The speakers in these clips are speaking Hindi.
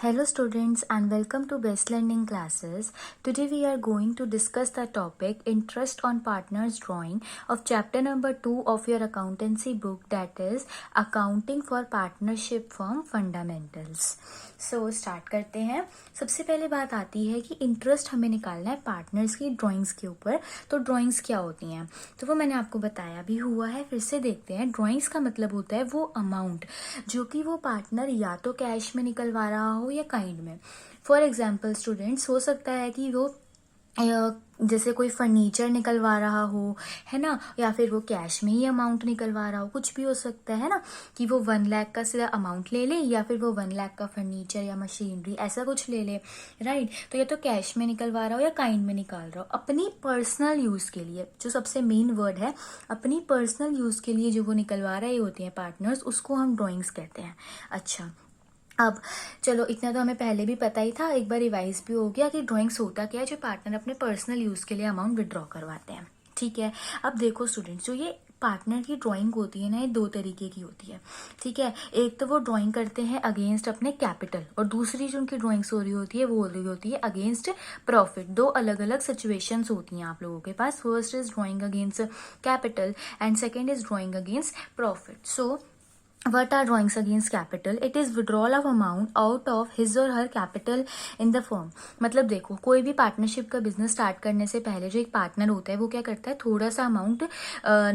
Hello students and welcome to Best Learning Classes. Today we are going to discuss the topic Interest on Partners Drawing of chapter number 2 of your accountancy book, that is Accounting for Partnership Firm Fundamentals. Start करते हैं। सबसे पहले बात आती है कि इंटरेस्ट हमें निकालना है पार्टनर्स की ड्राइंग्स के ऊपर। तो ड्राइंग्स क्या होती हैं तो वो मैंने आपको बताया भी हुआ है, फिर से देखते हैं। ड्राइंग्स का मतलब होता है वो अमाउंट जो कि वो पार्टनर या तो कैश में निकलवा रहा हो या काइंड में। फॉर एग्जाम्पल स्टूडेंट्स, हो सकता है कि वो जैसे कोई फर्नीचर निकलवा रहा हो, है ना, या फिर वो कैश में ही अमाउंट निकलवा रहा हो। कुछ भी हो सकता है ना कि वो 1 लाख का सीधा अमाउंट ले ले या फिर वो 1 लाख का फर्नीचर या मशीनरी ऐसा कुछ ले ले, राइट। तो या तो कैश में निकलवा रहा हो या काइंड में निकाल रहा हो अपनी पर्सनल यूज के लिए। जो सबसे मेन वर्ड है, अपनी पर्सनल यूज के लिए जो वो निकलवा रहे होते हैं पार्टनर्स, उसको हम ड्रॉइंग्स कहते हैं। अच्छा, अब चलो इतना तो हमें पहले भी पता ही था, एक बार रिवाइज भी हो गया कि ड्राइंग्स होता क्या है। जो पार्टनर अपने पर्सनल यूज के लिए अमाउंट विड्रॉ करवाते हैं, ठीक है। अब देखो स्टूडेंट्स, जो ये पार्टनर की ड्राइंग होती है ना, ये 2 तरीके की होती है, ठीक है। एक तो वो ड्राइंग करते हैं अगेंस्ट अपने कैपिटल, और दूसरी जो उनकी ड्राइंग्स हो रही होती है वो हो रही होती है अगेंस्ट प्रॉफिट। 2 अलग अलग सिचुएशंस होती हैं आप लोगों के पास। First is drawing against capital and second is drawing against profit. So what are drawings against capital? It is withdrawal of amount out of his or her capital in the firm. मतलब देखो, कोई भी पार्टनरशिप का बिजनेस स्टार्ट करने से पहले जो एक पार्टनर होता है वो क्या करता है, थोड़ा सा अमाउंट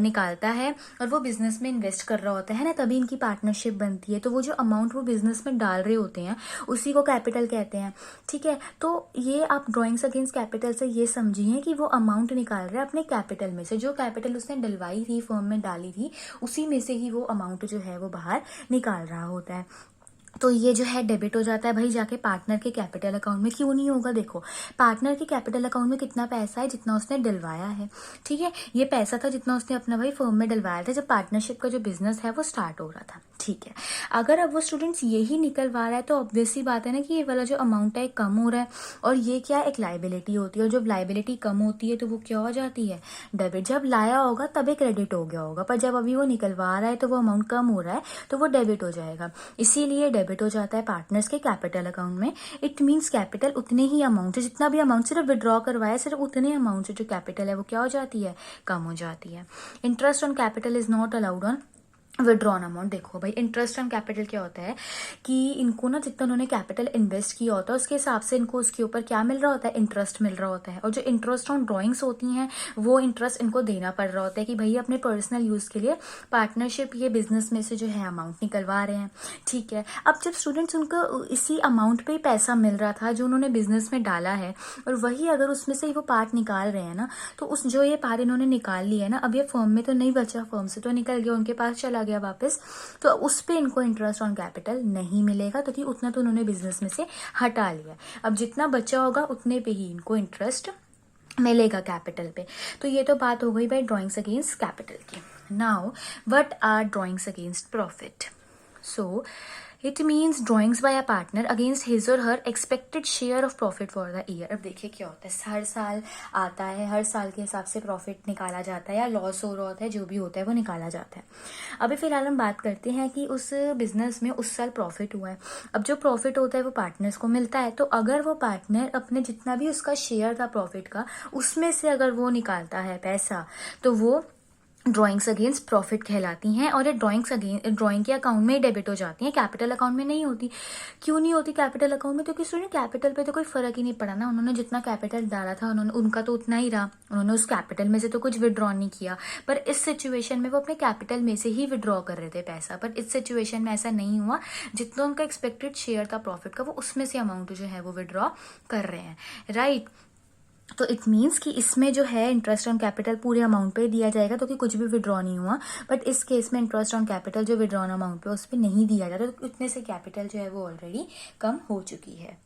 निकालता है और वो बिजनेस में इन्वेस्ट कर रहा होता है ना, तभी इनकी पार्टनरशिप बनती है। तो वो जो अमाउंट वो बिजनेस में डाल रहे होते हैं उसी को कैपिटल कहते हैं, ठीक है। तो ये आप ड्रॉइंग्स अगेंस्ट कैपिटल से ये समझिए कि वो अमाउंट निकाल रहे हैं अपने कैपिटल में से। जो कैपिटल उसने डलवाई थी, फर्म में डाली थी, उसी में से ही वो अमाउंट जो है वो बाहर निकाल रहा होता है। तो ये जो है डेबिट हो जाता है भाई जाके पार्टनर के कैपिटल अकाउंट में। क्यों नहीं होगा? देखो, पार्टनर के कैपिटल अकाउंट में कितना पैसा है, जितना उसने डलवाया है, ठीक है। ये पैसा था जितना उसने अपना भाई फर्म में डलवाया था जब पार्टनरशिप का जो बिजनेस है वो स्टार्ट हो रहा था, ठीक है। अगर अब वो स्टूडेंट्स यही निकलवा रहा है तो ऑब्वियसली बात है ना कि ये वाला जो अमाउंट है कम हो रहा है, और ये क्या एक लाइबिलिटी होती है। और जब लाइबिलिटी कम होती है तो वो क्या हो जाती है, डेबिट। जब लाया होगा तभी क्रेडिट हो गया होगा, पर जब अभी वो निकलवा रहा है तो वो अमाउंट कम हो रहा है तो वो डेबिट हो जाएगा। इसीलिए डेबिट हो जाता है पार्टनर्स के कैपिटल अकाउंट में। इट मींस कैपिटल उतने ही अमाउंट है, जितना भी अमाउंट सिर्फ विड्रॉ करवाया, सिर्फ उतने अमाउंट से जो कैपिटल है वो क्या हो जाती है, कम हो जाती है। Interest on capital is not allowed on withdrawn amount. देखो भाई, इंटरेस्ट ऑन कैपिटल क्या होता है कि इनको ना जितना उन्होंने कैपिटल इन्वेस्ट किया होता है उसके हिसाब से इनको उसके ऊपर क्या मिल रहा होता है, इंटरेस्ट मिल रहा होता है। और जो इंटरेस्ट ऑन ड्राइंग्स होती हैं वो इंटरेस्ट इनको देना पड़ रहा होता है कि भाई अपने पर्सनल यूज के लिए पार्टनरशिप ये बिजनेस में से जो है अमाउंट निकलवा रहे हैं, ठीक है। अब जब स्टूडेंट्स उनको इसी अमाउंट पे ही पैसा मिल रहा था जो उन्होंने बिजनेस में डाला है, और वही अगर उसमें से वो पार्ट निकाल रहे हैं ना, तो उस जो ये पार्ट इन्होंने निकाल लिया है ना, अब ये फर्म में तो नहीं बचा, फर्म से तो निकल गया, उनके पास चला गया वापस, तो उस पे इनको इंटरेस्ट ऑन कैपिटल नहीं मिलेगा क्योंकि उतना तो उन्होंने बिजनेस में से हटा लिया। अब जितना बचा होगा उतने पे ही इनको इंटरेस्ट मिलेगा कैपिटल पे। तो ये तो बात हो गई भाई ड्राइंग्स अगेंस्ट कैपिटल की। Now what are drawings against profit? So it means drawings by a partner against his और her expected share of profit for the year. अब देखिए क्या होता है, हर साल आता है, हर साल के हिसाब से प्रॉफिट निकाला जाता है या लॉस हो रहा होता है, जो भी होता है वो निकाला जाता है। अभी फिलहाल हम बात करते हैं कि उस बिजनेस में उस साल प्रॉफिट हुआ है। अब जो प्रॉफिट होता है वो पार्टनर्स को मिलता है, तो अगर वो पार्टनर अपने जितना भी उसका शेयर था प्रॉफिट का, उसमें से अगर वो निकालता है पैसा, तो वो ड्रॉइंग्स अगेंस्ट प्रॉफिट कहलाती हैं। और ये ड्राइंग के अकाउंट में ही डेबिट हो जाती हैं, कैपिटल अकाउंट में नहीं होती। क्यों नहीं होती कैपिटल अकाउंट में? क्योंकि स्टूडेंट कैपिटल पे तो कोई फर्क ही नहीं पड़ा ना, उन्होंने जितना कैपिटल डाला था उनका तो उतना ही रहा, उन्होंने उस कैपिटल में से तो कुछ विड्रॉ नहीं किया। पर इस सिचुएशन में वो अपने कैपिटल में से ही विड्रॉ कर रहे थे पैसा, पर इस सिचुएशन में ऐसा नहीं हुआ। जितना उनका एक्सपेक्टेड शेयर था प्रॉफिट का, वो उसमें से अमाउंट जो है वो विड्रॉ कर रहे हैं, राइट। तो इट मीन्स कि इसमें जो है इंटरेस्ट ऑन कैपिटल पूरे अमाउंट पे दिया जाएगा, तो कि कुछ भी विड्रॉ नहीं हुआ। बट इस केस में इंटरेस्ट ऑन कैपिटल जो विड्रॉन अमाउंट पे उस पर नहीं दिया जाता, तो इतने से कैपिटल जो है वो ऑलरेडी कम हो चुकी है।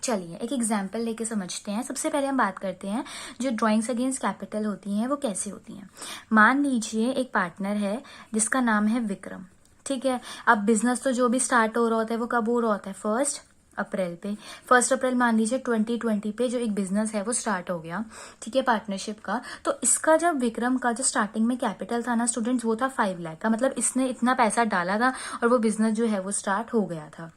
चलिए एक एग्जाम्पल लेके समझते हैं। सबसे पहले हम बात करते हैं जो ड्राइंग्स अगेंस्ट कैपिटल होती हैं वो कैसे होती हैं। मान लीजिए एक पार्टनर है जिसका नाम है विक्रम, ठीक है। अब बिजनेस तो जो भी स्टार्ट हो रहा होता है वो कब हो रहा होता है, 1 अप्रैल पे। 1 अप्रैल मान लीजिए 2020 पे जो एक बिजनेस है वो स्टार्ट हो गया, ठीक है, पार्टनरशिप का। तो इसका जब विक्रम का जो स्टार्टिंग में कैपिटल था ना स्टूडेंट्स, वो था 5 लाख का। मतलब इसने इतना पैसा डाला था और वो बिजनेस जो है वो स्टार्ट हो गया था।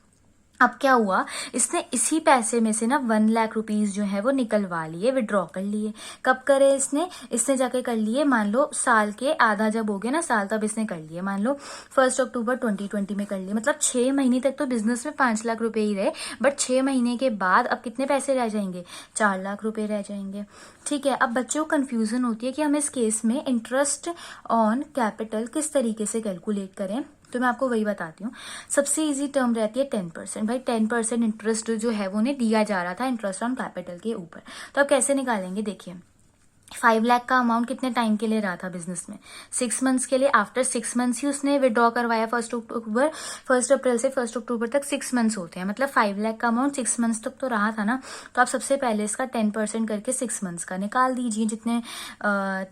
अब क्या हुआ, इसने इसी पैसे में से ना 1 लाख रुपीज जो है वो निकलवा लिए, विड्रॉ कर लिए। कब करे इसने जाके कर लिए, मान लो साल के आधा जब हो गया ना साल, तब इसने कर लिए, मान लो 1 अक्टूबर 2020 में कर लिए। मतलब 6 महीने तक तो बिजनेस में 5 लाख रुपए ही रहे, बट 6 महीने के बाद अब कितने पैसे रह जाएंगे, 4 लाख रुपए रह जाएंगे। ठीक है, अब बच्चों को कंफ्यूजन होती है कि हम इस केस में इंटरेस्ट ऑन कैपिटल किस तरीके से कैलकुलेट करें। तो मैं आपको वही बताती हूँ। सबसे इजी टर्म रहती है 10%। भाई 10% इंटरेस्ट जो है वो उन्हें दिया जा रहा था इंटरेस्ट ऑन कैपिटल के ऊपर। तो अब कैसे निकालेंगे, देखिए 5 लाख का अमाउंट कितने टाइम के लिए रहा था बिजनेस में, 6 मंथ्स के लिए। आफ्टर 6 मंथ्स ही उसने विड्रॉ करवाया 1 अप्रैल से 1 अक्टूबर तक 6 मंथ्स होते हैं, मतलब 5 लाख का अमाउंट 6 मंथ्स तक तो रहा था ना। तो आप सबसे पहले इसका 10% करके 6 मंथ्स का निकाल दीजिए, जितने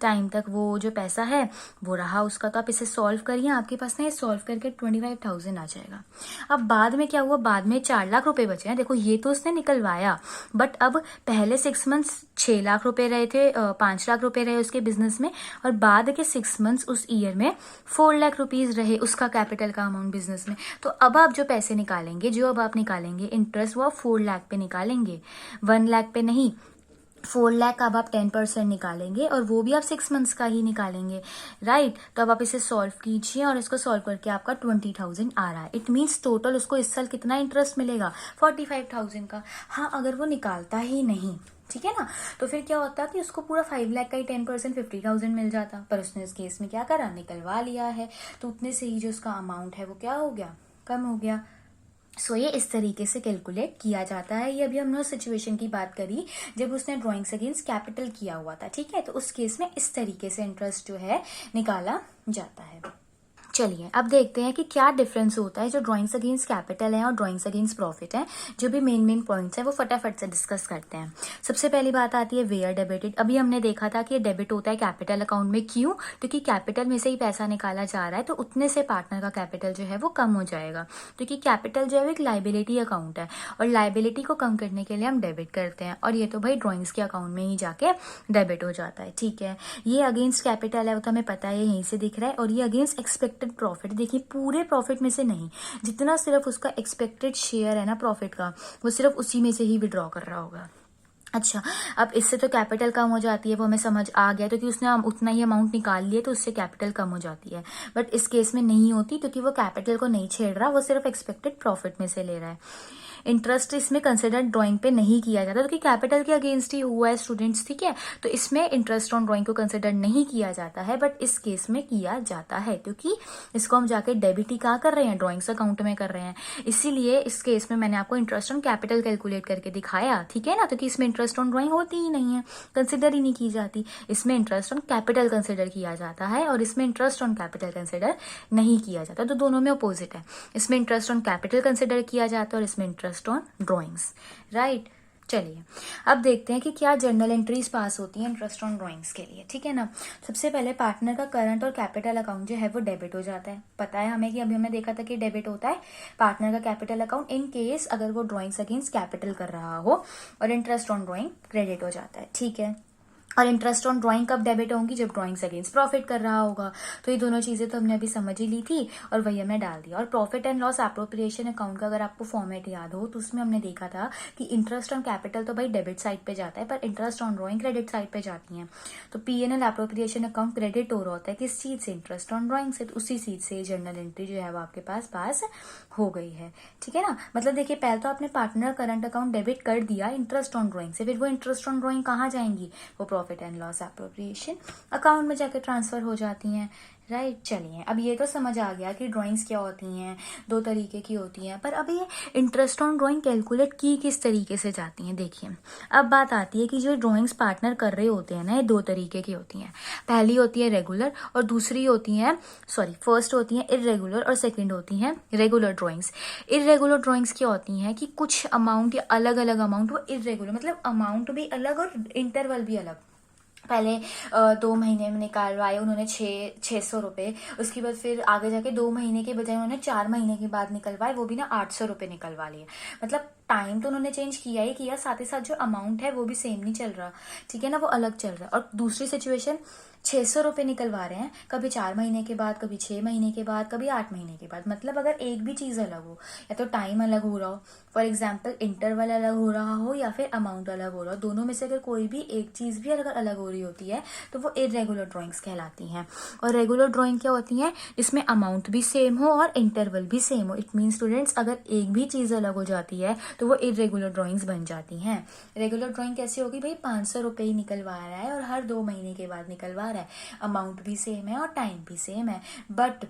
टाइम तक वो जो पैसा है वो रहा उसका। तो आप इसे सॉल्व करिए, आपके पास ना ये सॉल्व करके 25,000 आ जाएगा। अब बाद में क्या हुआ, बाद में 4 लाख रुपए बचे हैं। देखो ये तो उसने निकलवाया, बट अब पहले 6 मंथ्स 6 लाख रुपए रहे थे, 5 लाख रुपए रहे उसके बिजनेस में, और बाद के 6 मंथ्स उस ईयर में 4 लाख रुपीज रहे उसका कैपिटल का अमाउंट बिजनेस में। तो अब आप जो पैसे निकालेंगे, जो अब आप निकालेंगे इंटरेस्ट, वो आप 4 लाख पे निकालेंगे, 1 लाख पे नहीं। 4 लाख का अब आप 10% निकालेंगे, और वो भी आप 6 मंथ्स का ही निकालेंगे, राइट। तो अब आप इसे सॉल्व कीजिए, और इसको सॉल्व करके आपका 20,000 आ रहा है। इट मीन्स टोटल उसको इस साल कितना इंटरेस्ट मिलेगा, 45,000 का। हाँ, अगर वो निकालता ही नहीं, ठीक है ना, तो फिर क्या होता कि उसको पूरा 5 लाख का ही 10% 50,000 मिल जाता। पर उसने इस केस में क्या करा, निकलवा लिया है, तो उतने से ही जो उसका अमाउंट है वो क्या हो गया, कम हो गया। सो ये इस तरीके से कैलकुलेट किया जाता है। ये अभी हमने उस सिचुएशन की बात करी जब उसने ड्राइंग्स अगेंस्ट कैपिटल किया हुआ था, ठीक है। तो उस केस में इस तरीके से इंटरेस्ट जो है निकाला जाता है। चलिए अब देखते हैं कि क्या डिफरेंस होता है जो ड्राइंग्स अगेंस्ट कैपिटल है और ड्राइंग्स अगेंस्ट प्रॉफिट है। जो भी मेन पॉइंट्स हैं वो फटाफट से डिस्कस करते हैं। सबसे पहली बात आती है वेयर डेबिटेड। अभी हमने देखा था कि ये डेबिट होता है कैपिटल अकाउंट में, क्यों, क्योंकि कैपिटल में से ही पैसा निकाला जा रहा है, तो उतने से पार्टनर का कैपिटल जो है वो कम हो जाएगा, क्योंकि कैपिटल जो है वो एक लाइबिलिटी अकाउंट है, और लाइबिलिटी को कम करने के लिए हम डेबिट करते हैं, और ये तो भाई ड्राइंग्स के अकाउंट में ही जाके डेबिट हो जाता है, ठीक है। ये अगेंस्ट कैपिटल है, वो तो हमें पता है, यहीं से दिख रहा है। और ये अगेंस्ट एक्सपेक्टेड प्रॉफिट, देखिए पूरे प्रॉफिट में से नहीं, जितना सिर्फ उसका एक्सपेक्टेड शेयर है ना प्रॉफिट का, वो सिर्फ उसी में से ही विड्रॉ कर रहा होगा। अच्छा, अब इससे तो कैपिटल कम हो जाती है, वो हमें समझ आ गया, क्योंकि उसने उतना ही अमाउंट निकाल लिया तो उससे कैपिटल कम हो जाती है। बट इस केस में नहीं होती, क्योंकि वो कैपिटल को नहीं छेड़ रहा, वो सिर्फ एक्सपेक्टेड प्रॉफिट में से ले रहा है। इंटरेस्ट इसमें कंसिडर ड्राइंग पे नहीं किया जाता, क्योंकि कैपिटल के अगेंस्ट ही हुआ है स्टूडेंट्स, ठीक है। तो इसमें इंटरेस्ट ऑन ड्राइंग को कंसिडर नहीं किया जाता है, बट इस केस में किया जाता है, क्योंकि इसको हम जाके डेबिट ही कहाँ कर रहे हैं, ड्राइंग्स अकाउंट में कर रहे हैं। इसीलिए इस केस में मैंने आपको इंटरेस्ट ऑन कैपिटल कैलकुलेट करके दिखाया, ठीक है ना, क्योंकि इसमें इंटरेस्ट ऑन ड्राइंग होती ही नहीं है, कंसिडर ही नहीं की जाती। इसमें इंटरेस्ट ऑन कैपिटल कंसिडर किया जाता है, और इसमें इंटरेस्ट ऑन कैपिटल कंसिडर नहीं किया जाता। तो दोनों में अपोजिट है, इसमें इंटरेस्ट ऑन कैपिटल कंसिडर किया जाता है, और इसमें इंटरेस्ट ऑन ड्राइंग्स, राइट। चलिए अब देखते हैं कि क्या जर्नल एंट्रीज पास होती हैं इंटरेस्ट ऑन ड्राइंग्स के लिए, ठीक है ना। सबसे पहले पार्टनर का करंट और कैपिटल अकाउंट जो है वो डेबिट हो जाता है। पता है हमें कि अभी हमने देखा था कि डेबिट होता है पार्टनर का कैपिटल अकाउंट इन केस अगर वो ड्राइंग्स अगेंस्ट कैपिटल कर रहा हो, और इंटरेस्ट ऑन ड्राइंग क्रेडिट हो जाता है, ठीक है। और इंटरेस्ट ऑन ड्राइंग कब डेबिट होंगी, जब ड्राइंग्स अगेंस्ट प्रॉफिट कर रहा होगा। तो ये दोनों चीजें तो हमने अभी समझ ही ली थी, और वही हमने डाल दिया। और profit and loss appropriation account का अगर आपको फॉर्मेट याद हो, तो उसमें हमने देखा था कि इंटरेस्ट ऑन कैपिटल तो भाई डेबिट साइड पे जाता है, पर interest on drawing credit side पे जाती है। तो P&L एप्रोप्रिएशन अकाउंट क्रेडिट हो रहा होता है किस चीज से, इंटरेस्ट ऑन ड्राइंग से। तो उसी चीज से जर्नल एंट्री जो है वो आपके पास हो गई है, ठीक है ना। मतलब देखिए पहले तो आपने पार्टनर करंट अकाउंट डेबिट कर दिया इंटरेस्ट ऑन ड्राइंग से, फिर वो इंटरेस्ट ऑन ड्राइंग कहाँ जाएंगी, वो profit and loss appropriation account में जाके ट्रांसफर हो जाती हैं, राइट। चलिए अब ये तो समझ आ गया कि ड्राइंग्स क्या होती हैं, दो तरीके की होती हैं। पर अब ये इंटरेस्ट ऑन ड्राइंग कैलकुलेट की किस तरीके से जाती हैं, देखिए अब बात आती है कि जो ड्राइंग्स पार्टनर कर रहे होते हैं ना, ये दो तरीके की होती हैं। पहली होती है रेगुलर, और दूसरी होती है फर्स्ट होती है इरेगुलर, और सेकेंड होती है रेगुलर ड्राइंग्स। इरेगुलर ड्राइंग्स क्या होती हैं कि कुछ अमाउंट या अलग अलग अमाउंट वो इरेगुलर, मतलब अमाउंट भी अलग और इंटरवल भी अलग। पहले 2 महीने में निकालवाए उन्होंने 600 रुपये। उसके बाद फिर आगे जाके 2 महीने के बजाय उन्होंने 4 महीने के बाद निकलवाए, वो भी ना 800 रुपये निकलवा लिए। मतलब टाइम तो उन्होंने चेंज किया ही किया, साथ ही साथ जो अमाउंट है वो भी सेम नहीं चल रहा, ठीक है ना, वो अलग चल रहा है। और दूसरी सिचुएशन 600 रुपये निकलवा रहे हैं, कभी 4 महीने के बाद, कभी 6 महीने के बाद, कभी 8 महीने के बाद। मतलब अगर एक भी चीज अलग हो, या तो टाइम अलग हो रहा हो, फॉर एग्जाम्पल इंटरवल अलग हो रहा हो, या फिर अमाउंट अलग हो रहा हो, दोनों में से अगर कोई भी एक चीज भी अगर अलग हो रही होती है तो वो इरेगुलर ड्राइंग्स कहलाती हैं। और रेगुलर ड्राइंग क्या होती है, इसमें अमाउंट भी सेम हो और इंटरवल भी सेम हो। इट मीन स्टूडेंट्स, अगर एक भी चीज अलग हो जाती है तो वो इरेगुलर ड्राइंग्स बन जाती हैं। रेगुलर ड्राइंग कैसी होगी भाई, 500 रुपये ही निकलवा रहा है और हर 2 महीने के बाद निकलवा रहा है, अमाउंट भी सेम है और टाइम भी सेम है। बट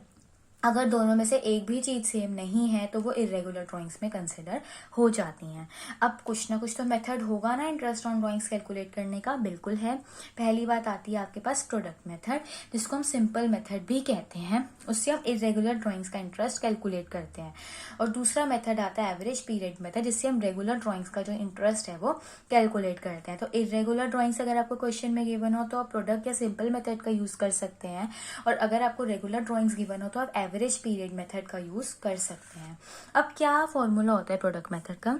अगर दोनों में से एक भी चीज सेम नहीं है तो वो इरेगुलर ड्राइंग्स में कंसिडर हो जाती हैं। अब कुछ ना कुछ तो मेथड होगा ना इंटरेस्ट ऑन ड्राइंग्स कैलकुलेट करने का, बिल्कुल है। पहली बात आती है आपके पास प्रोडक्ट मेथड, जिसको हम सिंपल मेथड भी कहते हैं। उससे हम इरेगुलर ड्राइंग्स का इंटरेस्ट कैलकुलेट करते हैं। और दूसरा मेथड आता है एवरेज पीरियड मेथड, जिससे हम रेगुलर ड्राइंग्स का जो इंटरेस्ट है वो कैलकुलेट करते हैं। तो इरेगुलर ड्राइंग्स अगर आपको क्वेश्चन में गिवन हो तो आप प्रोडक्ट या सिंपल मेथड का यूज कर सकते हैं, और अगर आपको रेगुलर ड्राइंग्स गिवन हो तो आप एवरेज पीरियड मेथड का यूज कर सकते हैं। अब क्या फॉर्मूला होता है प्रोडक्ट मेथड का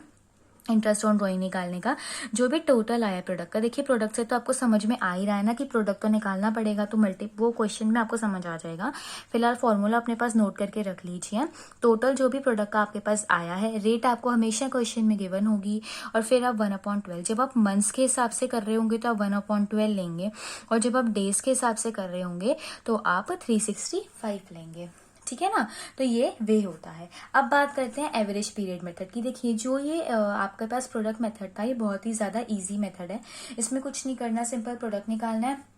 इंटरेस्ट ऑन ड्राइंग निकालने का? जो भी टोटल आया प्रोडक्ट का, देखिए प्रोडक्ट से तो आपको समझ में आ ही रहा है ना कि प्रोडक्ट तो निकालना पड़ेगा, तो वो क्वेश्चन में आपको समझ आ जाएगा। फिलहाल फॉर्मूला अपने पास नोट करके रख लीजिए। टोटल जो भी प्रोडक्ट का आपके पास आया है, रेट आपको हमेशा क्वेश्चन में गिवन होगी, और फिर आप 1/12, जब आप मंथ्स के हिसाब से कर रहे होंगे तो आप 1/12 लेंगे, और जब आप डेज के हिसाब से कर रहे होंगे तो आप 365 लेंगे, ठीक है ना। तो ये वे होता है। अब बात करते हैं एवरेज पीरियड मेथड की। देखिए जो ये आपके पास प्रोडक्ट मेथड था, ये बहुत ही ज्यादा इजी मेथड है। इसमें कुछ नहीं करना, सिंपल प्रोडक्ट निकालना है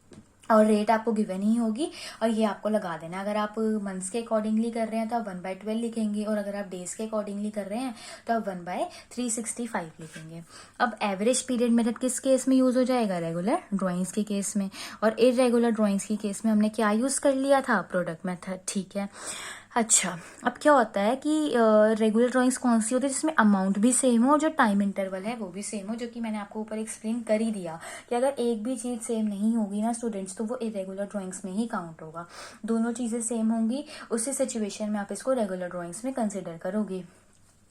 और रेट आपको गिवन ही होगी, और ये आपको लगा देना। अगर आप मंथ्स के अकॉर्डिंगली कर रहे हैं तो आप 1/12 लिखेंगे, और अगर आप डेज के अकॉर्डिंगली कर रहे हैं तो आप 1/365 लिखेंगे। अब एवरेज पीरियड मेथड किस केस में यूज हो जाएगा? रेगुलर ड्राइंग्स के केस में। और इरेगुलर ड्राइंग्स के केस में हमने क्या यूज कर लिया था? प्रोडक्ट मेथड, ठीक है। अच्छा, अब क्या होता है कि रेगुलर ड्राइंग्स कौन सी होती है? जिसमें अमाउंट भी सेम हो और जो टाइम इंटरवल है वो भी सेम हो, जो कि मैंने आपको ऊपर एक्सप्लेन कर ही दिया कि अगर एक भी चीज सेम नहीं होगी ना स्टूडेंट्स, तो वो इरेगुलर ड्राइंग्स में ही काउंट होगा। दोनों चीजें सेम होंगी, उसी सिचुएशन में आप इसको रेगुलर ड्राइंग्स में कंसिडर करोगे।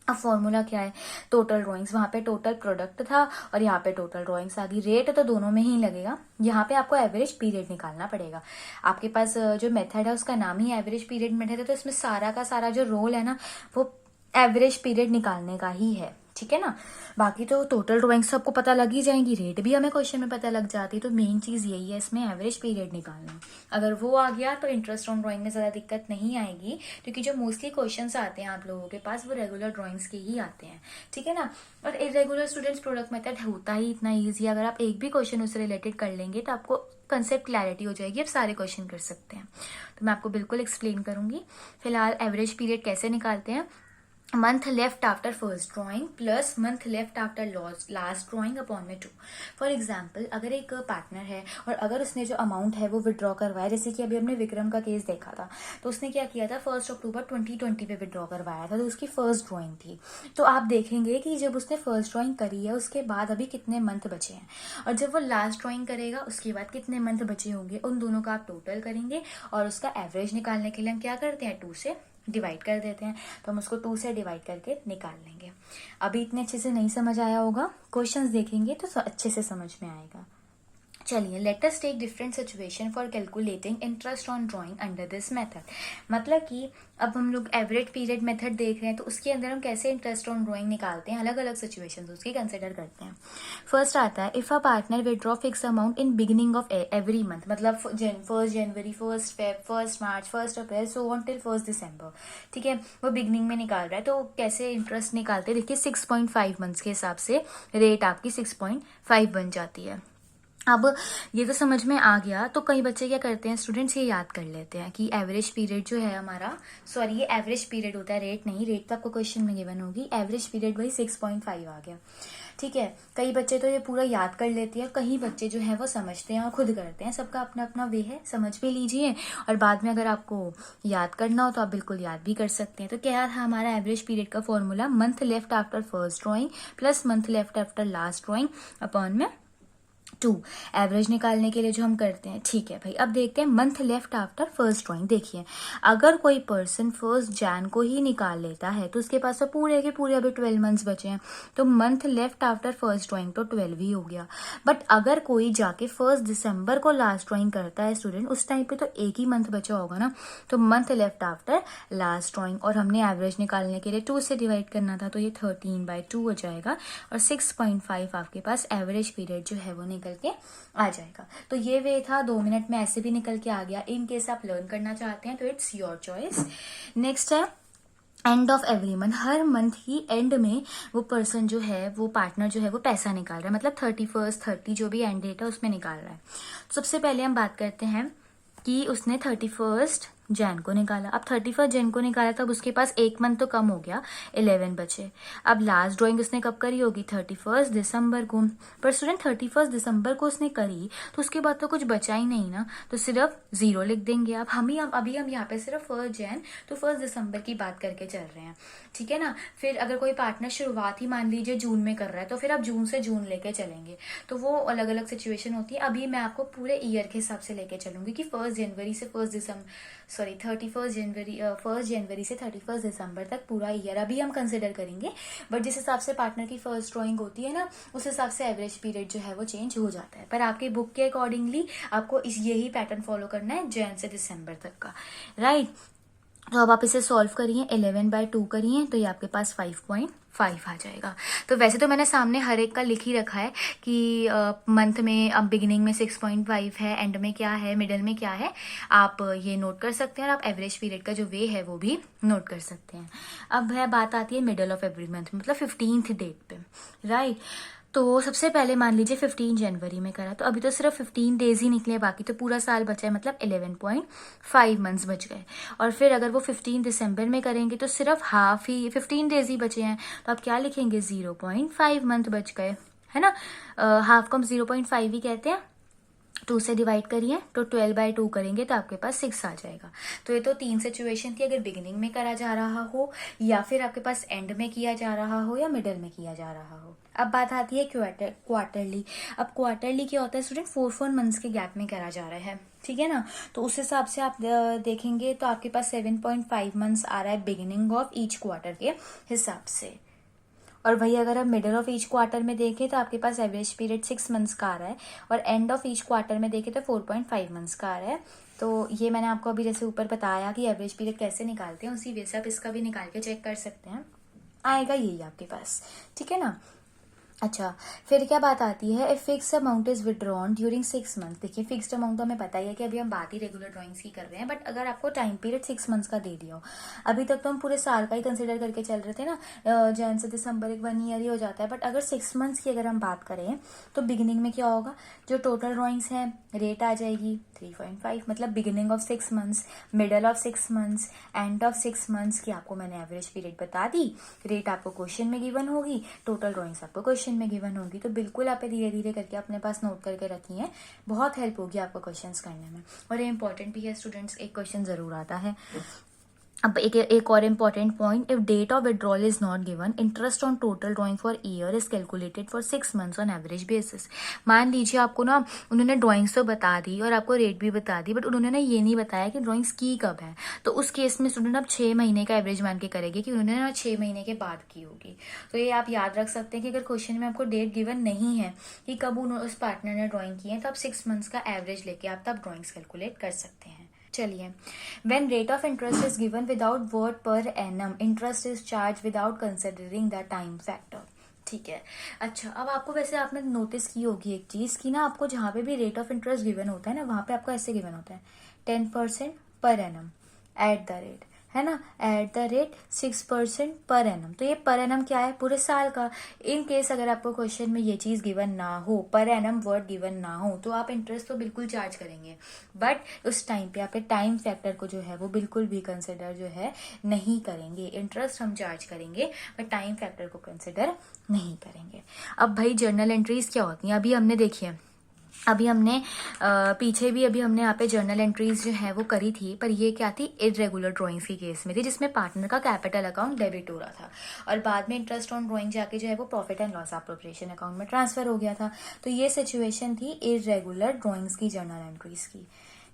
अब फॉर्मूला क्या है? टोटल ड्राइंग्स, वहां पे टोटल प्रोडक्ट था और यहाँ पे टोटल ड्राइंग्स आ गई। रेट तो दोनों में ही लगेगा, यहाँ पे आपको एवरेज पीरियड निकालना पड़ेगा। आपके पास जो मेथड है उसका नाम ही एवरेज पीरियड मेथड है, तो इसमें सारा का सारा जो रोल है ना वो एवरेज पीरियड निकालने का ही है, ठीक है ना। बाकी तो टोटल ड्राइंग्स आपको पता लग ही जाएंगी, रेट भी हमें क्वेश्चन में पता लग जाती है। तो मेन चीज यही है इसमें, एवरेज पीरियड निकालना। अगर वो आ गया तो इंटरेस्ट ऑन ड्राइंग में ज्यादा दिक्कत नहीं आएगी, क्योंकि जो मोस्टली क्वेश्चंस आते हैं आप लोगों के पास वो रेगुलर ड्राइंग्स के ही आते हैं, ठीक है ना। और इरेगुलर स्टूडेंट्स प्रोडक्ट मेथड होता ही इतना ईजी, अगर आप एक भी क्वेश्चन उससे रिलेटेड कर लेंगे तो आपको कंसेप्ट क्लैरिटी हो जाएगी, आप सारे क्वेश्चन कर सकते हैं। तो मैं आपको बिल्कुल एक्सप्लेन करूंगी। फिलहाल एवरेज पीरियड कैसे निकालते हैं? Month left after first drawing plus month left after last drawing upon में 2। फॉर एग्जाम्पल, अगर एक पार्टनर है और अगर उसने जो अमाउंट है वो विड्रॉ करवाया, जैसे कि अभी हमने विक्रम का केस देखा था, तो उसने क्या किया था, 1 अक्टूबर 2020 पे विड्रॉ करवाया था, तो उसकी फर्स्ट ड्राइंग थी। तो आप देखेंगे कि जब उसने फर्स्ट ड्राइंग करी है उसके बाद अभी कितने मंथ बचे हैं, और जब वो लास्ट ड्राइंग करेगा उसके बाद कितने मंथ बचे होंगे, उन दोनों का आप टोटल करेंगे और उसका एवरेज निकालने के लिए हम क्या करते हैं, 2 से डिवाइड कर देते हैं। तो हम उसको 2 से डिवाइड करके निकाल लेंगे। अभी इतने अच्छे से नहीं समझ आया होगा, क्वेश्चंस देखेंगे तो अच्छे से समझ में आएगा। चलिए, let us take different situation for calculating interest on drawing under this method. मतलब कि अब हम लोग एवरेज पीरियड मेथड देख रहे हैं, तो उसके अंदर हम कैसे इंटरेस्ट ऑन ड्राइंग निकालते हैं, अलग अलग सिचुएशंस उसकी कंसिडर करते हैं। फर्स्ट आता है, if a partner withdraw fix amount in beginning of every month, मतलब 1 जनवरी, 1 Feb, 1 March, 1 April, so on till 1 दिसंबर, ठीक है, वो बिगिनिंग में निकाल रहा है। तो कैसे इंटरेस्ट निकालते हैं? देखिए 6.5 मंथ्स के हिसाब से रेट आपकी 6.5 बन जाती है। अब ये तो समझ में आ गया, तो कई बच्चे क्या करते हैं स्टूडेंट्स, ये याद कर लेते हैं कि एवरेज पीरियड जो है हमारा, सॉरी ये एवरेज पीरियड होता है, रेट नहीं, रेट तो आपको क्वेश्चन में गिवन होगी। एवरेज पीरियड वही 6.5 आ गया, ठीक है। कई बच्चे तो ये पूरा याद कर लेते हैं, कई बच्चे जो है वो समझते हैं और खुद करते हैं, सबका अपना अपना वे है, समझ भी लीजिए। और बाद में अगर आपको याद करना हो तो आप बिल्कुल याद भी कर सकते हैं। तो क्या था हमारा एवरेज पीरियड का formula? Month left after first drawing plus month left after last drawing upon में 2 एवरेज निकालने के लिए जो हम करते हैं। ठीक है भाई, अब देखते हैं month left after first drawing. देखिए, अगर कोई पर्सन 1 जैन को ही निकाल लेता है तो उसके पास तो पूरे के पूरे अभी 12 मंथ्स बचे हैं, तो month left after first drawing तो 12 ही हो गया। बट अगर कोई जाके 1 दिसंबर को लास्ट ड्राइंग करता है स्टूडेंट, उस टाइम पे तो एक ही मंथ बचा होगा ना, तो month left after last drawing, और हमने एवरेज निकालने के लिए 2 से डिवाइड करना था, तो ये 13/2 हो जाएगा, और 6.5 आपके पास एवरेज पीरियड जो है वो निकल के आ जाएगा। तो ये वे था, 2 मिनट में ऐसे भी निकल के आ गया। इन केस आप लर्न करना चाहते हैं तो इट्स योर चॉइस। नेक्स्ट है end of every month. Her month he and में वो पर्सन जो है, वो पार्टनर जो है वो पैसा निकाल रहा है, मतलब 31st 30 जो भी एंड डेट है उसमें निकाल रहा है। सबसे पहले हम बात करते हैं कि उसने 31 जैन को निकाला। अब 31 जैन को निकाला तब उसके पास एक मंथ तो कम हो गया, 11 बचे। अब लास्ट ड्राइंग उसने कब करी होगी? 31 दिसंबर को। पर स्टूडेंट 31 दिसंबर को उसने करी तो उसके बाद तो कुछ बचा ही नहीं ना, तो सिर्फ 0 लिख देंगे। अब अभी हम यहाँ पे सिर्फ 1 जैन तो 1 दिसंबर की बात करके चल रहे हैं, ठीक है ना। फिर अगर कोई पार्टनर शुरुआत ही मान लीजिए जून में कर रहा है तो फिर आप जून से जून लेके चलेंगे, तो वो अलग अलग सिचुएशन होती है। अभी मैं आपको पूरे ईयर के हिसाब से लेके चलूंगी कि 1 जनवरी से 31 जनवरी 1 जनवरी से 31 दिसंबर तक पूरा ईयर अभी हम कंसिडर करेंगे। बट जिस हिसाब से पार्टनर की फर्स्ट ड्राइंग होती है ना, उस हिसाब से एवरेज पीरियड जो है वो चेंज हो जाता है। पर आपके बुक के अकॉर्डिंगली आपको यही पैटर्न फॉलो करना है जैन से दिसंबर तक का, राइट। तो अब आप इसे सॉल्व करिए, 11/2 करिए तो ये आपके पास 5.5 आ जाएगा। तो वैसे तो मैंने सामने हर एक का लिख ही रखा है कि मंथ में अब बिगिनिंग में 6.5 है, एंड में क्या है, मिडल में क्या है, आप ये नोट कर सकते हैं, और आप एवरेज पीरियड का जो वे है वो भी नोट कर सकते हैं। अब है बात आती है मिडल ऑफ एवरी मंथ, मतलब 15th डेट पे, राइट। तो सबसे पहले मान लीजिए 15 जनवरी में करा, तो अभी तो सिर्फ 15 डेज ही निकले, बाकी तो पूरा साल बचा है, मतलब 11.5 मंथ्स बच गए। और फिर अगर वो 15 दिसंबर में करेंगे तो सिर्फ हाफ ही 15 डेज ही बचे हैं, तो आप क्या लिखेंगे? 0.5 मंथ बच गए, है ना। हाफ को हम 0.5 ही कहते हैं। 2 से डिवाइड करिए तो 12/2 करेंगे तो आपके पास 6 आ जाएगा। तो ये तो 3 सिचुएशन थी, अगर बिगिनिंग में करा जा रहा हो, या फिर आपके पास एंड में किया जा रहा हो, या मिडल में किया जा रहा हो। अब बात आती है क्वार्टरली। अब क्वार्टरली क्या होता है स्टूडेंट? 4 मंथ्स के गैप में करा जा रहा है, ठीक है ना। तो उस हिसाब से आप देखेंगे तो आपके पास 7.5 मंथ्स आ रहा है बिगिनिंग ऑफ ईच क्वार्टर के हिसाब से। और वही अगर आप मिडल ऑफ ईच क्वार्टर में देखें तो आपके पास एवरेज पीरियड 6 मंथ्स का आ रहा है, और एंड ऑफ ईच क्वार्टर में देखें तो 4.5 मंथ्स का आ रहा है। तो ये मैंने आपको अभी जैसे ऊपर बताया कि एवरेज पीरियड कैसे निकालते हैं, उसी वजह से आप इसका भी निकाल के चेक कर सकते हैं, आएगा यही आपके पास, ठीक है ना। अच्छा, फिर क्या बात आती है, if fix amount is withdrawn during 6 months. देखिए, फिक्स्ड अमाउंट तो हमें पता ही है कि अभी हम बात ही रेगुलर ड्राइंग्स की कर रहे हैं, बट अगर आपको टाइम पीरियड 6 मंथ्स का दे दिया हो, अभी तक तो हम पूरे साल का ही कंसिडर करके चल रहे थे ना, जैन से दिसंबर 1 ईयर ही हो जाता है। बट अगर 6 मंथ्स की अगर हम बात करें तो बिगिनिंग में क्या होगा, जो टोटल ड्राइंग्स हैं रेट आ जाएगी 3.5, मतलब beginning of 6 months, middle of 6 months, end of 6 months की आपको मैंने एवरेज पीरियड बता दी, रेट आपको क्वेश्चन में गिवन होगी, टोटल ड्राइंग्स आपको क्वेश्चन में गिवन होगी। तो बिल्कुल आप धीरे धीरे करके अपने पास नोट करके रखिए, बहुत हेल्प होगी आपको क्वेश्चंस करने में। और ये इंपॉर्टेंट भी है स्टूडेंट्स, एक क्वेश्चन जरूर आता है। अब एक और important point, if date of withdrawal is not given, interest on total drawing for year is calculated for 6 months on average basis. मान लीजिए आपको ना उन्होंने ड्राइंग्स तो बता दी और आपको रेट भी बता दी, बट उन्होंने ना ये नहीं बताया कि ड्राइंग्स की कब है, तो उस केस में स्टूडेंट अब 6 महीने का एवरेज मान के करेगी कि उन्होंने ना 6 महीने के बाद की होगी। तो ये आप याद रख सकते हैं कि अगर क्वेश्चन में आपको डेट गिवन नहीं है कि कब उस पार्टनर ने ड्राइंग की है, तो आप 6 मंथ्स का एवरेज लेके आप तब ड्राइंग्स कैलकुलेट कर सकते हैं। चलिए, when rate of interest is given without word per annum, interest is charged without considering the time factor। ठीक है। अच्छा, अब आपको वैसे आपने नोटिस की होगी एक चीज कि ना, आपको जहां पे भी रेट ऑफ इंटरेस्ट गिवन होता है ना, वहां पे आपको ऐसे गिवन होता है 10% per annum at the rate, है ना, at the rate 6% per annum. तो ये पर एनम क्या है? पूरे साल का। इन केस अगर आपको क्वेश्चन में ये चीज गिवन ना हो, पर एनम वर्ड गिवन ना हो, तो आप इंटरेस्ट तो बिल्कुल चार्ज करेंगे, बट उस टाइम पे आपके टाइम फैक्टर को जो है वो बिल्कुल भी कंसिडर जो है नहीं करेंगे। इंटरेस्ट हम चार्ज करेंगे बट टाइम फैक्टर को कंसिडर नहीं करेंगे। अब भाई जर्नल एंट्रीज क्या होती हैं, अभी हमने देखी है अभी हमने पीछे भी अभी हमने यहाँ पे जर्नल एंट्रीज जो है वो करी थी, पर ये क्या थी, इरेगुलर ड्राइंग्स की केस में थी, जिसमें पार्टनर का कैपिटल अकाउंट डेबिट हो रहा था और बाद में इंटरेस्ट ऑन ड्राइंग जाके जो है वो profit and loss appropriation account में ट्रांसफर हो गया था। तो ये सिचुएशन थी इरेगुलर ड्राइंग्स की, जर्नल एंट्रीज की,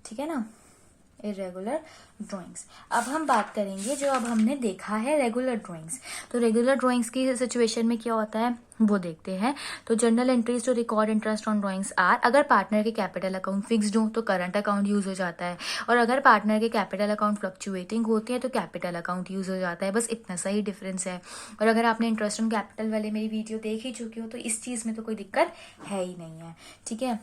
ठीक है ना, इरेगुलर ड्राइंग्स। अब हम बात करेंगे जो अब हमने देखा है रेगुलर ड्राइंग्स। तो रेगुलर ड्राइंग्स की सिचुएशन में क्या होता है वो देखते हैं। तो journal entries to record interest on drawings are, अगर पार्टनर के कैपिटल अकाउंट फिक्स्ड हो तो करंट अकाउंट यूज हो जाता है, और अगर पार्टनर के कैपिटल अकाउंट फ्लक्चुएटिंग होते हैं तो कैपिटल अकाउंट यूज हो जाता है। बस इतना सा ही डिफरेंस है। और अगर आपने इंटरेस्ट ऑन कैपिटल वाले मेरी वीडियो देख ही चुके हो तो इस चीज में तो कोई दिक्कत है ही नहीं है, ठीक है।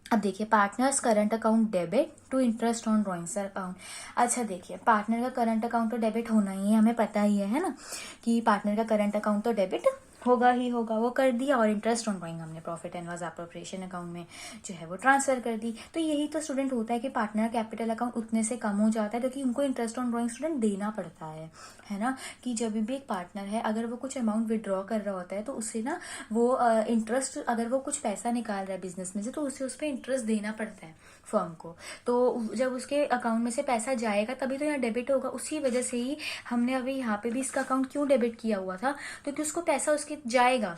अब देखिए, partners current account debit to interest on drawings account. अच्छा देखिए, पार्टनर का करंट अकाउंट तो डेबिट होना ही है, हमें पता ही है ना, कि पार्टनर का करंट अकाउंट तो डेबिट होगा ही होगा, वो कर दिया। और इंटरेस्ट ऑन ड्राइंग हमने profit and loss appropriation account में जो है वो ट्रांसफर कर दी। तो यही तो स्टूडेंट होता है कि पार्टनर कैपिटल अकाउंट उतने से कम हो जाता है क्योंकि उनको इंटरेस्ट ऑन ड्राइंग स्टूडेंट देना पड़ता है ना, कि जब भी एक पार्टनर है अगर वो कुछ अमाउंट विड्रॉ कर रहा होता है तो उससे ना वो इंटरेस्ट, अगर वो कुछ पैसा निकाल रहा है बिजनेस में से तो उसे उस पर इंटरेस्ट देना पड़ता है फर्म को। तो जब उसके अकाउंट में से पैसा जाएगा तभी तो यहाँ डेबिट होगा। उसी वजह से ही हमने अभी यहाँ पे भी इसका अकाउंट क्यों डेबिट किया हुआ था, क्योंकि उसको पैसा उसके जाएगा,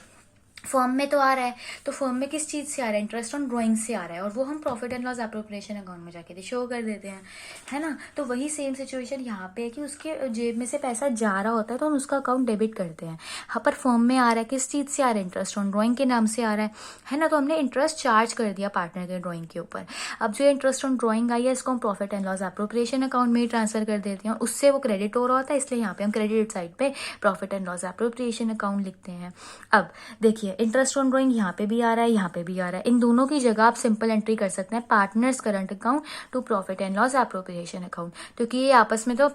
फर्म में तो आ रहा है, तो फर्म में किस चीज से आ रहा है, इंटरेस्ट ऑन ड्राइंग से आ रहा है, और वो हम profit and loss appropriation account में जाके शो कर देते हैं, है ना। तो वही सेम सिचुएशन यहाँ पे है कि उसके जेब में से पैसा जा रहा होता है तो हम उसका अकाउंट डेबिट करते हैं। हाँ, पर फर्म में आ रहा है, किस चीज से आ रहा है, इंटरेस्ट ऑन ड्राइंग के नाम से आ रहा है ना। तो हमने इंटरेस्ट चार्ज कर दिया पार्टनर के ड्राइंग के ऊपर। अब जो इंटरेस्ट ऑन ड्राइंग आई है इसको हम profit and loss appropriation account में ही ट्रांसफर कर देते हैं, उससे वो क्रेडिट हो रहा होता है, इसलिए यहाँ पे हम क्रेडिट साइड पे profit and loss appropriation account लिखते हैं। अब देखिए, इंटरेस्ट ऑन ड्राइंग यहाँ पे भी आ रहा है, यहाँ पे भी आ रहा है, इन दोनों की जगह आप सिंपल एंट्री कर सकते हैं, partners current account to profit and loss appropriation account, क्योंकि ये आपस में तो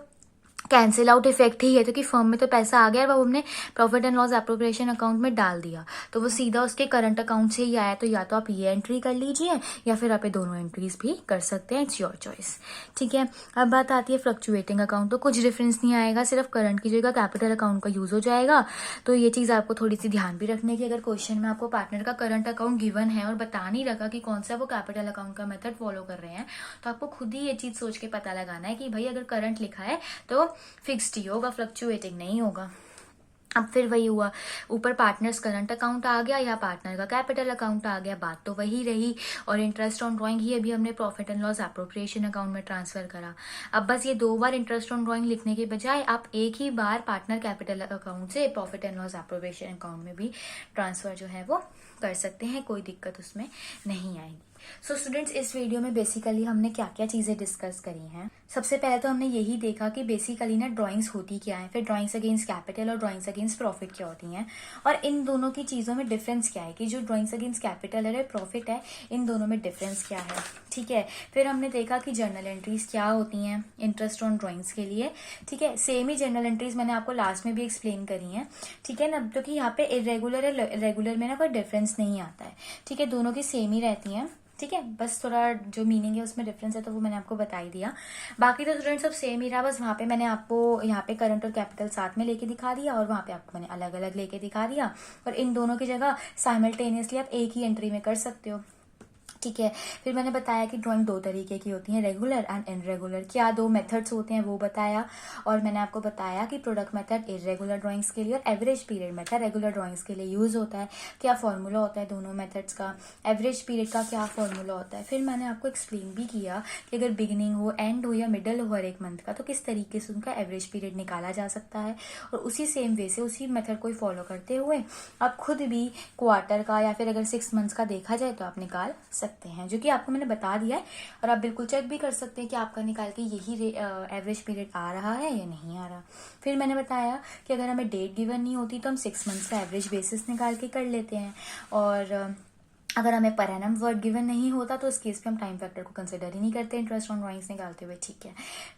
कैंसिल आउट इफेक्ट ही है, क्योंकि फर्म में तो पैसा आ गया और वो हमने profit and loss appropriation account में डाल दिया, तो वो सीधा उसके करंट अकाउंट से ही आया। तो या तो आप ये एंट्री कर लीजिए या फिर आप ये दोनों एंट्रीज भी कर सकते हैं, इट्स योर चॉइस, ठीक है। अब बात आती है फ्लक्चुएटिंग अकाउंट। तो कुछ डिफरेंस नहीं आएगा, सिर्फ करंट की जगह कैपिटल अकाउंट का यूज हो जाएगा। तो ये चीज आपको थोड़ी सी ध्यान भी रखने की, अगर क्वेश्चन में आपको पार्टनर का करंट अकाउंट गिवन है और बता नहीं रखा कि कौन सा वो कैपिटल अकाउंट का मेथड फॉलो कर रहे हैं, तो आपको खुद ही ये चीज सोच के पता लगाना है कि भाई अगर करंट लिखा है तो फिक्स्ड ही होगा, फ्लक्चुएटिंग नहीं होगा। अब फिर वही हुआ, ऊपर पार्टनर्स करंट अकाउंट आ गया या पार्टनर का कैपिटल अकाउंट आ गया, बात तो वही रही। और इंटरेस्ट ऑन ड्राइंग ही अभी हमने profit and loss appropriation account में ट्रांसफर करा। अब बस ये 2 बार इंटरेस्ट ऑन ड्राइंग लिखने के बजाय आप एक ही बार पार्टनर कैपिटल अकाउंट से profit and loss appropriation account में भी ट्रांसफर जो है वो कर सकते हैं, कोई दिक्कत उसमें नहीं आएगी। सो स्टूडेंट्स, इस वीडियो में बेसिकली हमने क्या क्या चीजें डिस्कस करी हैं। सबसे पहले तो हमने यही देखा कि बेसिकली ना ड्राइंग्स होती क्या है, फिर ड्राइंग्स अगेंस्ट कैपिटल और ड्राइंग्स अगेंस्ट प्रॉफिट क्या होती हैं, और इन दोनों की चीजों में डिफरेंस क्या है, कि जो ड्राइंग्स अगेंस्ट कैपिटल है प्रॉफिट है, इन दोनों में डिफरेंस क्या है, ठीक है। फिर हमने देखा कि जर्नल एंट्रीज क्या होती हैं इंटरेस्ट ऑन ड्राइंग्स के लिए, ठीक है। सेम ही जर्नल एंट्रीज मैंने आपको लास्ट में भी एक्सप्लेन करी हैं, ठीक है ना, क्योंकि यहाँ पे इरेगुलर है, रेगुलर में ना कोई डिफरेंस नहीं आता है, ठीक है, दोनों की सेम ही रहती हैं, ठीक है। बस थोड़ा जो मीनिंग है उसमें डिफरेंस है तो वो मैंने आपको बता ही दिया। बाकी तो स्टूडेंट सब सेम ही रहा, बस वहाँ पे मैंने आपको यहाँ पे करंट और कैपिटल साथ में लेके दिखा दिया और वहाँ पे आपको मैंने अलग अलग लेके दिखा दिया, और इन दोनों की जगह साइमल्टेनियसली आप एक ही एंट्री में कर सकते हो, ठीक है। फिर मैंने बताया कि ड्राइंग 2 तरीके की होती है, रेगुलर एंड इनरेगुलर, क्या 2 मेथड्स होते हैं वो बताया। और मैंने आपको बताया कि प्रोडक्ट मेथड इरेगुलर ड्राइंग्स के लिए और average period method regular drawings के लिए यूज होता है, क्या फॉर्मूला होता है दोनों मेथड्स का, एवरेज पीरियड का क्या फॉर्मूला होता है। फिर मैंने आपको एक्सप्लेन भी किया कि अगर बिगिनिंग हो, एंड हो या मिडल हो हर एक मंथ का, तो किस तरीके से उनका एवरेज पीरियड निकाला जा सकता है, और उसी सेम वे से उसी मेथड को फॉलो करते हुए आप खुद भी क्वार्टर का या फिर अगर 6 मंथ्स का देखा जाए तो आप निकाल सकते हैं, जो कि आपको मैंने बता दिया है। और आप बिल्कुल चेक भी कर सकते हैं कि आपका निकाल के यही एवरेज पीरियड आ रहा है या नहीं आ रहा। फिर मैंने बताया कि अगर हमें डेट गिवन नहीं होती तो हम 6 मंथ्स का एवरेज बेसिस निकाल के कर लेते हैं, और अगर हमें पर एनम वर्ड गिवन नहीं होता तो इस केस पे हम टाइम फैक्टर को कंसिडर ही नहीं करते इंटरेस्ट ऑन ड्राइंग्स निकालते हुए, ठीक है।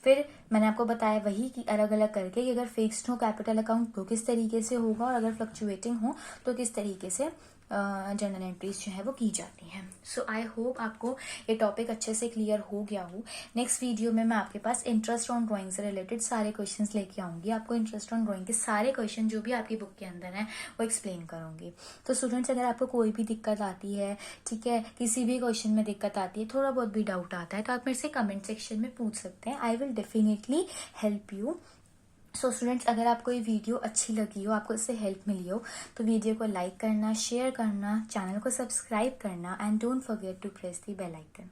फिर मैंने आपको बताया वही कि अलग अलग करके कि अगर फिक्स्ड हो कैपिटल अकाउंट तो किस तरीके से होगा, और अगर फ्लक्चुएटिंग हो तो किस तरीके से जर्नल एंट्रीज जो है वो की जाती हैं। सो आई होप आपको ये टॉपिक अच्छे से क्लियर हो गया हो। नेक्स्ट वीडियो में मैं आपके पास इंटरेस्ट ऑन ड्राइंग से रिलेटेड सारे क्वेश्चंस लेके आऊंगी, आपको इंटरेस्ट ऑन ड्राइंग के सारे क्वेश्चन जो भी आपकी बुक के अंदर हैं वो एक्सप्लेन करूंगी। तो स्टूडेंट्स, अगर आपको कोई भी दिक्कत आती है है, ठीक है, किसी भी क्वेश्चन में दिक्कत आती है, थोड़ा बहुत भी डाउट आता है, तो आप मेरे से कमेंट सेक्शन में पूछ सकते हैं. I will definitely help you. So students, अगर आपको ये वीडियो अच्छी लगी हो, आपको इससे हेल्प मिली हो, तो वीडियो को लाइक करना, शेयर करना, चैनल को सब्सक्राइब करना, and don't forget to press the bell icon.